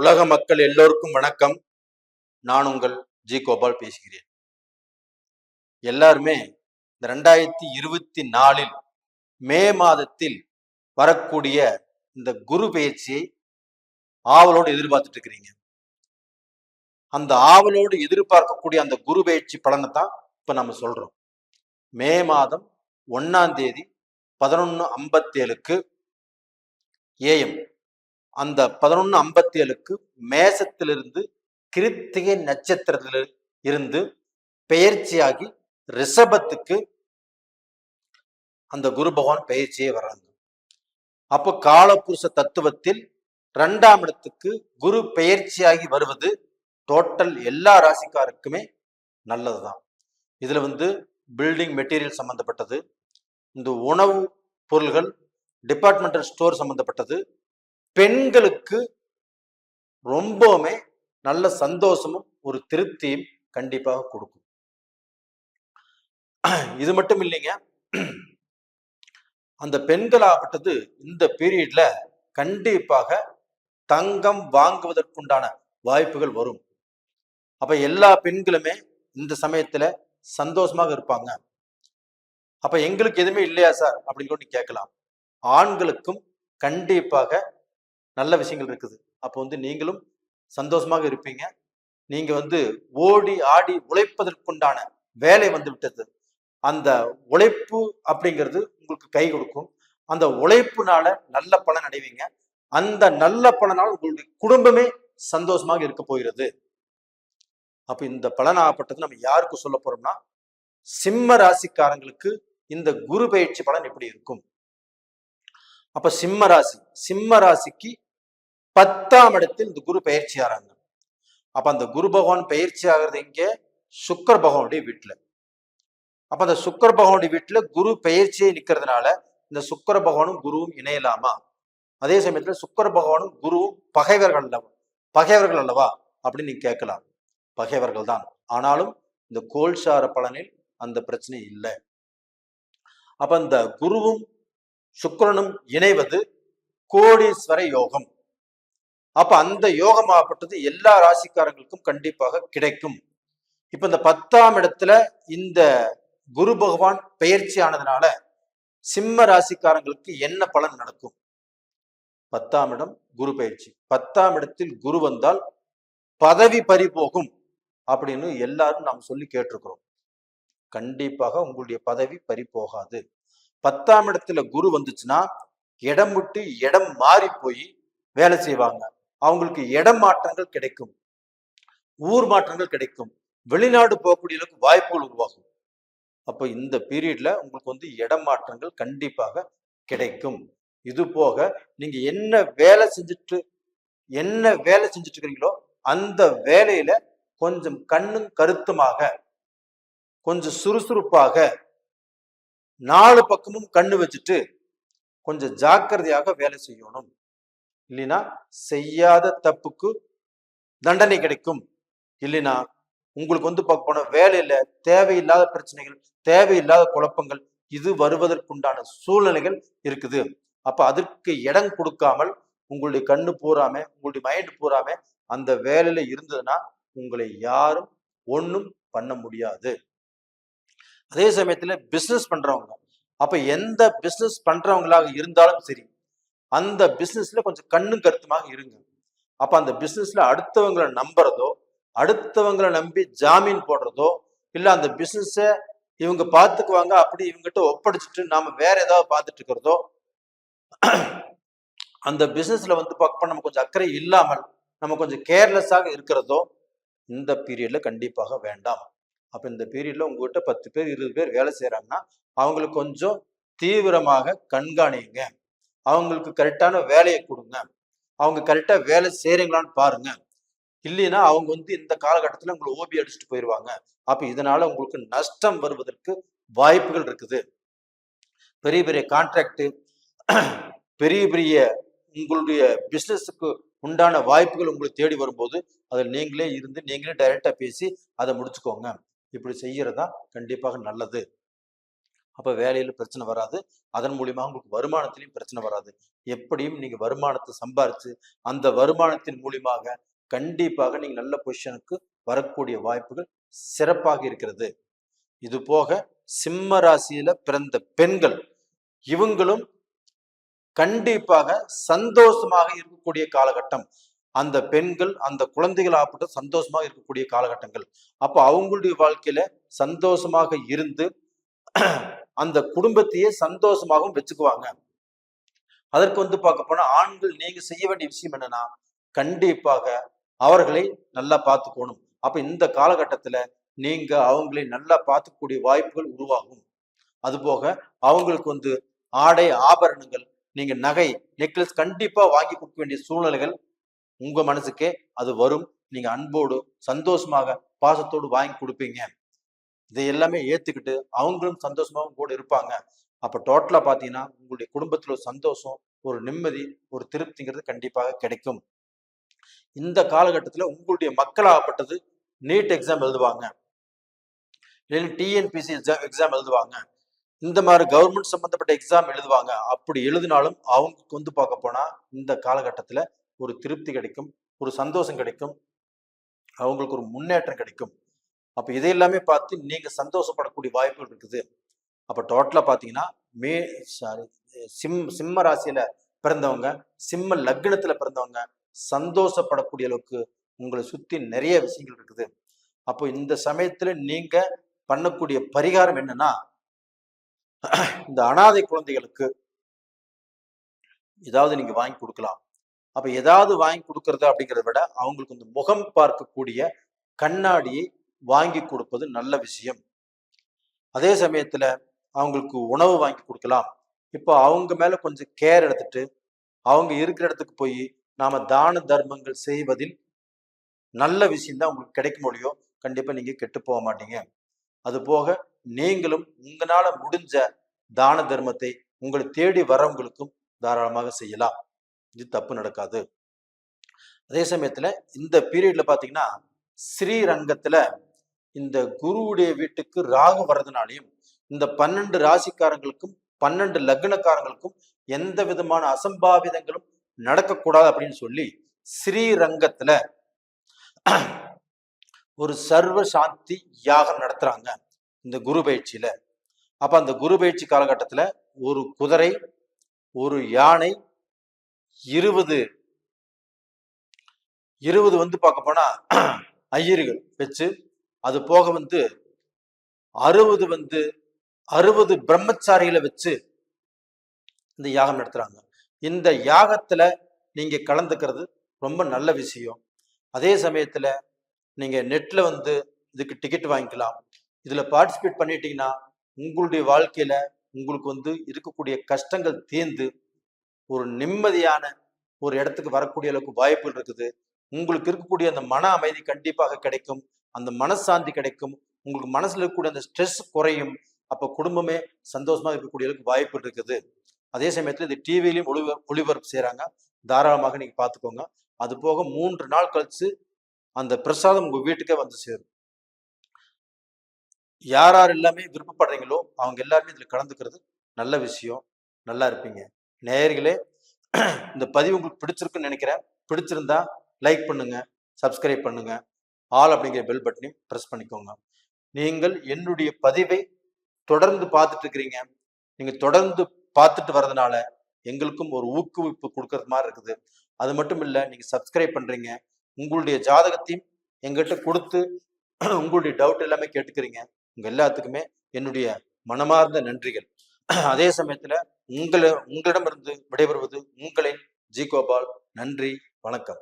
உலக மக்கள் எல்லோருக்கும் வணக்கம். நான் உங்கள் ஜி கோபால் பேசுகிறேன். எல்லாருமே இந்த 2024 மே மாதத்தில் வரக்கூடிய இந்த குரு பெயர்ச்சியை ஆவலோடு எதிர்பார்த்துட்டு இருக்கிறீங்க. அந்த ஆவலோடு எதிர்பார்க்கக்கூடிய அந்த குரு பெயர்ச்சி பலனை தான் இப்ப நம்ம சொல்றோம். மே மாதம் 1ஆம் தேதி 11:57 AM அந்த 11:57 மேசத்திலிருந்து கிருத்திகை நட்சத்திரத்தில் இருந்து பெயர்ச்சியாகி ரிஷபத்துக்கு அந்த குரு பகவான் பெயர்ச்சியே வர்றாங்க. அப்போ காலபுருஷ தத்துவத்தில் 2ஆம் இடத்துக்கு குரு பெயர்ச்சியாகி வருவது டோட்டல் எல்லா ராசிக்காருக்குமே நல்லதுதான். இதுல பில்டிங் மெட்டீரியல் சம்பந்தப்பட்டது, இந்த உணவு பொருள்கள், டிபார்ட்மெண்டல் ஸ்டோர் சம்பந்தப்பட்டது, பெண்களுக்கு ரொம்பவுமே நல்ல சந்தோஷமும் ஒரு திருப்தியும் கண்டிப்பாக கொடுக்கும். இது மட்டும் இல்லைங்க, அந்த பெண்களாகப்பட்டது இந்த பீரியட்ல கண்டிப்பாக தங்கம் வாங்குவதற்குண்டான வாய்ப்புகள் வரும். அப்ப எல்லா பெண்களுமே இந்த சமயத்துல சந்தோஷமாக இருப்பாங்க. அப்ப எங்களுக்கு எதுவுமே இல்லையா சார் அப்படின்னு கூட கேட்கலாம். ஆண்களுக்கும் கண்டிப்பாக நல்ல விஷயங்கள் இருக்குது. அப்போ நீங்களும் சந்தோஷமாக இருப்பீங்க. நீங்க ஓடி ஆடி உழைப்பதற்குண்டான வேலை விட்டது. அந்த உழைப்பு அப்படிங்கிறது உங்களுக்கு கை கொடுக்கும். அந்த உழைப்புனால நல்ல பலன் அடைவீங்க. அந்த நல்ல பலனால் உங்களுடைய குடும்பமே சந்தோஷமாக இருக்க போகிறது. அப்ப இந்த பலன் ஆகப்பட்டது நம்ம யாருக்கு சொல்ல போறோம்னா, சிம்ம ராசிக்காரங்களுக்கு இந்த குரு பயிற்சி பலன் எப்படி இருக்கும். அப்ப சிம்ம ராசிக்கு 10ஆம் இடத்தில் இந்த குரு பயிற்சி ஆறாங்க. அப்ப அந்த குரு பகவான் பயிற்சி ஆகிறது இங்கே சுக்கர பகவானுடைய வீட்டுல. அப்ப அந்த சுக்கர பகவானுடைய வீட்டுல குரு பெயர்ச்சியை நிக்கிறதுனால இந்த சுக்கர பகவானும் குருவும் இணையலாமா? அதே சமயத்துல சுக்கர பகவானும் குருவும் பகைவர்கள் அல்லவா அப்படின்னு நீங்க கேட்கலாம். பகைவர்கள் தான். ஆனாலும் இந்த கோல்சார பலனில் அந்த பிரச்சனை இல்லை. அப்ப இந்த குருவும் சுக்கிரனும் இணைவது கோடீஸ்வர யோகம். அப்ப அந்த யோகமாகப்பட்டது எல்லா ராசிக்காரங்களுக்கும் கண்டிப்பாக கிடைக்கும். இப்ப இந்த 10ஆம் இடத்துல இந்த குரு பகவான் பெயர்ச்சி ஆனதுனால சிம்ம ராசிக்காரங்களுக்கு என்ன பலன் நடக்கும்? 10ஆம் இடம் குரு பெயர்ச்சி. 10ஆம் இடத்தில் குரு வந்தால் பதவி பறிபோகும் அப்படின்னு எல்லாரும் நாம் சொல்லி கேட்டிருக்கிறோம். கண்டிப்பாக உங்களுடைய பதவி பறிபோகாது. 10ஆம் இடத்துல குரு வந்துச்சுன்னா இடம் விட்டு இடம் மாறி போய் வேலை செய்வாங்க. அவங்களுக்கு இடம் மாற்றங்கள் கிடைக்கும், ஊர் மாற்றங்கள் கிடைக்கும், வெளிநாடு போகக்கூடிய அளவுக்கு வாய்ப்புகள் உருவாகும். அப்ப இந்த பீரியட்ல உங்களுக்கு இடம் மாற்றங்கள் கண்டிப்பாக கிடைக்கும். இது போக நீங்க என்ன வேலை செஞ்சுட்டு இருக்கிறீங்களோ அந்த வேலையில கொஞ்சம் கண்ணும் கருத்துமாக, கொஞ்சம் சுறுசுறுப்பாக, 4 பக்கமும் கண்ணு வச்சுட்டு கொஞ்சம் ஜாக்கிரதையாக வேலை செய்யணும். இல்லைன்னா செய்யாத தப்புக்கு தண்டனை கிடைக்கும். இல்லைன்னா உங்களுக்கு பார்க்க போன வேலையில தேவையில்லாத பிரச்சனைகள், தேவையில்லாத குழப்பங்கள் இது வருவதற்குண்டான சூழ்நிலைகள் இருக்குது. அப்ப அதற்கு இடம் கொடுக்காமல் உங்களுடைய கண்ணு பூராம, உங்களுடைய மைண்ட் பூராம அந்த வேலையில இருந்ததுன்னா உங்களை யாரும் ஒன்றும் பண்ண முடியாது. அதே சமயத்துல பிசினஸ் பண்றவங்க, அப்ப எந்த பிசினஸ் பண்றவங்களாக இருந்தாலும் சரி, அந்த பிசினஸ்ல கொஞ்சம் கண்ணும் கருத்துமாக இருங்க. அப்ப அந்த பிசினஸ்ல அடுத்தவங்களை நம்புறதோ, அடுத்தவங்களை நம்பி ஜாமீன் போடுறதோ, இல்ல அந்த பிசினஸ இவங்க பார்த்துக்குவாங்க அப்படி இவங்ககிட்ட ஒப்படைச்சிட்டு நாம வேற ஏதாவது பார்த்துட்டு இருக்கிறதோ, அந்த பிசினஸ்ல பார்க்க நம்ம கொஞ்சம் அக்கறை இல்லாமல் நம்ம கொஞ்சம் கேர்லெஸ்ஸாக இருக்கிறதோ இந்த பீரியட்ல கண்டிப்பாக வேண்டாம். அப்ப இந்த பீரியட்ல உங்ககிட்ட 10 பேர் 20 பேர் வேலை செய்யறாங்கன்னா அவங்களுக்கு கொஞ்சம் தீவிரமாக கண்காணிங்க. அவங்களுக்கு கரெக்டான வேலையை கொடுங்க. அவங்க கரெக்டா வேலை செய்யறீங்களான்னு பாருங்க. இல்லைன்னா அவங்க இந்த காலகட்டத்துல உங்களை ஓபி அடிச்சுட்டு போயிடுவாங்க. அப்ப இதனால உங்களுக்கு நஷ்டம் வருவதற்கு வாய்ப்புகள் இருக்குது. பெரிய பெரிய கான்ட்ராக்ட், பெரிய பெரிய உங்களுடைய பிசினஸுக்கு உண்டான வாய்ப்புகள் உங்களுக்கு தேடி வரும்போது அதில் நீங்களே இருந்து நீங்களே டைரக்டா பேசி அதை முடிச்சுக்கோங்க. இப்படி செய்யறதா கண்டிப்பாக நல்லது. அப்ப வேலையில பிரச்சனை வராது. அதன் மூலியமா உங்களுக்கு வருமானத்திலையும் பிரச்சனை வராது. எப்படியும் நீங்க வருமானத்தை சம்பாரிச்சு அந்த வருமானத்தின் மூலியமாக கண்டிப்பாக நீங்க நல்ல பொசிஷனுக்கு வரக்கூடிய வாய்ப்புகள் சிறப்பாக இருக்கிறது. இது போக சிம்ம ராசியில பிறந்த பெண்கள் இவங்களும் கண்டிப்பாக சந்தோஷமாக இருக்கக்கூடிய காலகட்டம். அந்த பெண்கள் அந்த குழந்தைகள் ஆப்பட்ட சந்தோஷமாக இருக்கக்கூடிய காலகட்டங்கள். அப்ப அவங்களுடைய வாழ்க்கையில சந்தோஷமாக இருந்து அந்த குடும்பத்தையே சந்தோஷமாகவும் வச்சுக்குவாங்க. அதற்கு பார்க்க போனா ஆண்கள் நீங்க செய்ய வேண்டிய விஷயம் என்னன்னா, கண்டிப்பாக அவர்களை நல்லா பார்த்துக்கணும். அப்ப இந்த காலகட்டத்துல நீங்க அவங்களை நல்லா பார்த்துக்கூடிய வாய்ப்புகள் உருவாகும். அது போக அவங்களுக்கு ஆடை ஆபரணங்கள், நீங்க நகை நெக்லஸ் கண்டிப்பா வாங்கி கொடுக்க வேண்டிய சூழ்நிலைகள் உங்க மனசுக்கே அது வரும். நீங்க அன்போடு சந்தோஷமாக பாசத்தோடு வாங்கி கொடுப்பீங்க. இதை எல்லாமே ஏத்துக்கிட்டு அவங்களும் சந்தோஷமாகவும் கூட இருப்பாங்க. அப்ப டோட்டலா பாத்தீங்கன்னா உங்களுடைய குடும்பத்துல ஒரு சந்தோஷம், ஒரு நிம்மதி, ஒரு திருப்திங்கிறது கண்டிப்பாக கிடைக்கும். இந்த காலகட்டத்துல உங்களுடைய மக்களாகப்பட்டது நீட் எக்ஸாம் எழுதுவாங்க, இல்லைன்னா டிஎன்பிசி எக்ஸாம் எழுதுவாங்க, இந்த மாதிரி கவர்மெண்ட் சம்பந்தப்பட்ட எக்ஸாம் எழுதுவாங்க. அப்படி எழுதினாலும் அவங்களுக்கு பார்க்க போனா இந்த காலகட்டத்துல ஒரு திருப்தி கிடைக்கும், ஒரு சந்தோஷம் கிடைக்கும், அவங்களுக்கு ஒரு முன்னேற்றம் கிடைக்கும். அப்ப இதையெல்லாமே பார்த்து நீங்க சந்தோஷப்படக்கூடிய வாய்ப்புகள் இருக்குது. அப்ப டோட்டலா பாத்தீங்கன்னா சிம்ம ராசியில பிறந்தவங்க, சிம்ம லக்னத்துல பிறந்தவங்க சந்தோஷப்படக்கூடிய அளவுக்கு உங்களை சுத்தி நிறைய விஷயங்கள் இருக்குது. அப்போ இந்த சமயத்துல நீங்க பண்ணக்கூடிய பரிகாரம் என்னன்னா, இந்த அனாதை குழந்தைகளுக்கு ஏதாவது நீங்க வாங்கி கொடுக்கலாம். அப்ப ஏதாவது வாங்கி கொடுக்கறது அப்படிங்கிறத விட அவங்களுக்கு இந்த முகம் பார்க்கக்கூடிய கண்ணாடியை வாங்கி கொடுப்பது நல்ல விஷயம். அதே சமயத்துல அவங்களுக்கு உணவு வாங்கி கொடுக்கலாம். இப்போ அவங்க மேல கொஞ்சம் கேர் எடுத்துட்டு அவங்க இருக்கிற இடத்துக்கு போய் நாம தான தர்மங்கள் செய்வதில் நல்ல விஷயம் தான் உங்களுக்கு கிடைக்க முடியும். கண்டிப்பா நீங்க கெட்டு போக மாட்டீங்க. அது போக நீங்களும் உங்களால முடிஞ்ச தான தர்மத்தை உங்களை தேடி வரவங்களுக்கும் தாராளமாக செய்யலாம். இது தப்பு நடக்காது. அதே சமயத்துல இந்த பீரியட்ல பாத்தீங்கன்னா ஸ்ரீரங்கத்துல இந்த குருவுடைய வீட்டுக்கு ராகு வர்றதுனாலையும் இந்த 12 ராசிக்காரங்களுக்கும் 12 லக்னக்காரங்களுக்கும் எந்த விதமான அசம்பாவிதங்களும் நடக்கக்கூடாது அப்படின்னு சொல்லி ஸ்ரீரங்கத்துல ஒரு சர்வ சாந்தி யாகம் நடத்துறாங்க இந்த குரு பயிற்சியில. அப்ப அந்த குரு பயிற்சி காலகட்டத்துல ஒரு குதிரை, ஒரு யானை, 20 பார்க்க போனா ஐயர்கள் வச்சு, அது போக 60 பிரம்மச்சாரிகளை வச்சு இந்த யாகம் நடத்துறாங்க. இந்த யாகத்துல நீங்க கலந்துக்கிறது ரொம்ப நல்ல விஷயம். அதே சமயத்துல நீங்க நெட்ல இதுக்கு டிக்கெட் வாங்கிக்கலாம். இதுல பார்ட்டிசிபேட் பண்ணிட்டீங்கன்னா உங்களுடைய வாழ்க்கையில உங்களுக்கு இருக்கக்கூடிய கஷ்டங்கள் தீர்ந்து ஒரு நிம்மதியான ஒரு இடத்துக்கு வரக்கூடிய அளவுக்கு வாய்ப்புகள் இருக்குது. உங்களுக்கு இருக்கக்கூடிய அந்த மன அமைதி கண்டிப்பாக கிடைக்கும், அந்த மனசாந்தி கிடைக்கும், உங்களுக்கு மனசுல இருக்கக்கூடிய அந்த ஸ்ட்ரெஸ் குறையும். அப்ப குடும்பமே சந்தோஷமா இருக்கக்கூடிய அளவுக்கு வாய்ப்புகள் இருக்குது. அதே சமயத்துல இது டிவிலையும் ஒளிபரப்பு செய்யறாங்க, தாராளமாக நீங்க பாத்துக்கோங்க. அது போக 3 நாள் கழிச்சு அந்த பிரசாதம் உங்க வீட்டுக்கே சேரும். யார் எல்லாமே விருப்பப்படுறீங்களோ அவங்க எல்லாருமே இதுல கலந்துக்கிறது நல்ல விஷயம். நல்லா இருப்பீங்க. நேயர்களே, இந்த பதிவு உங்களுக்கு பிடிச்சிருக்குன்னு நினைக்கிறேன். பிடிச்சிருந்தா லைக் பண்ணுங்க, சப்ஸ்கிரைப் பண்ணுங்க, ஆல் அப்படிங்கிற பெல் பட்டனையும் பிரஸ் பண்ணிக்கோங்க. நீங்கள் என்னுடைய பதிவை தொடர்ந்து பார்த்துட்டு இருக்கிறீங்க. நீங்க தொடர்ந்து பார்த்துட்டு வர்றதுனால எங்களுக்கும் ஒரு ஊக்குவிப்பு கொடுக்கறது மாதிரி இருக்குது. அது மட்டும் இல்ல, நீங்க சப்ஸ்கிரைப் பண்றீங்க, உங்களுடைய ஜாதகத்தையும் எங்கிட்ட கொடுத்து உங்களுடைய டவுட் எல்லாமே கேட்டுக்கிறீங்க. உங்க எல்லாத்துக்குமே என்னுடைய மனமார்ந்த நன்றிகள். அதே சமயத்துல உங்களிடமிருந்து விடைபெறுவது உங்களின் ஜி கோபால். நன்றி, வணக்கம்.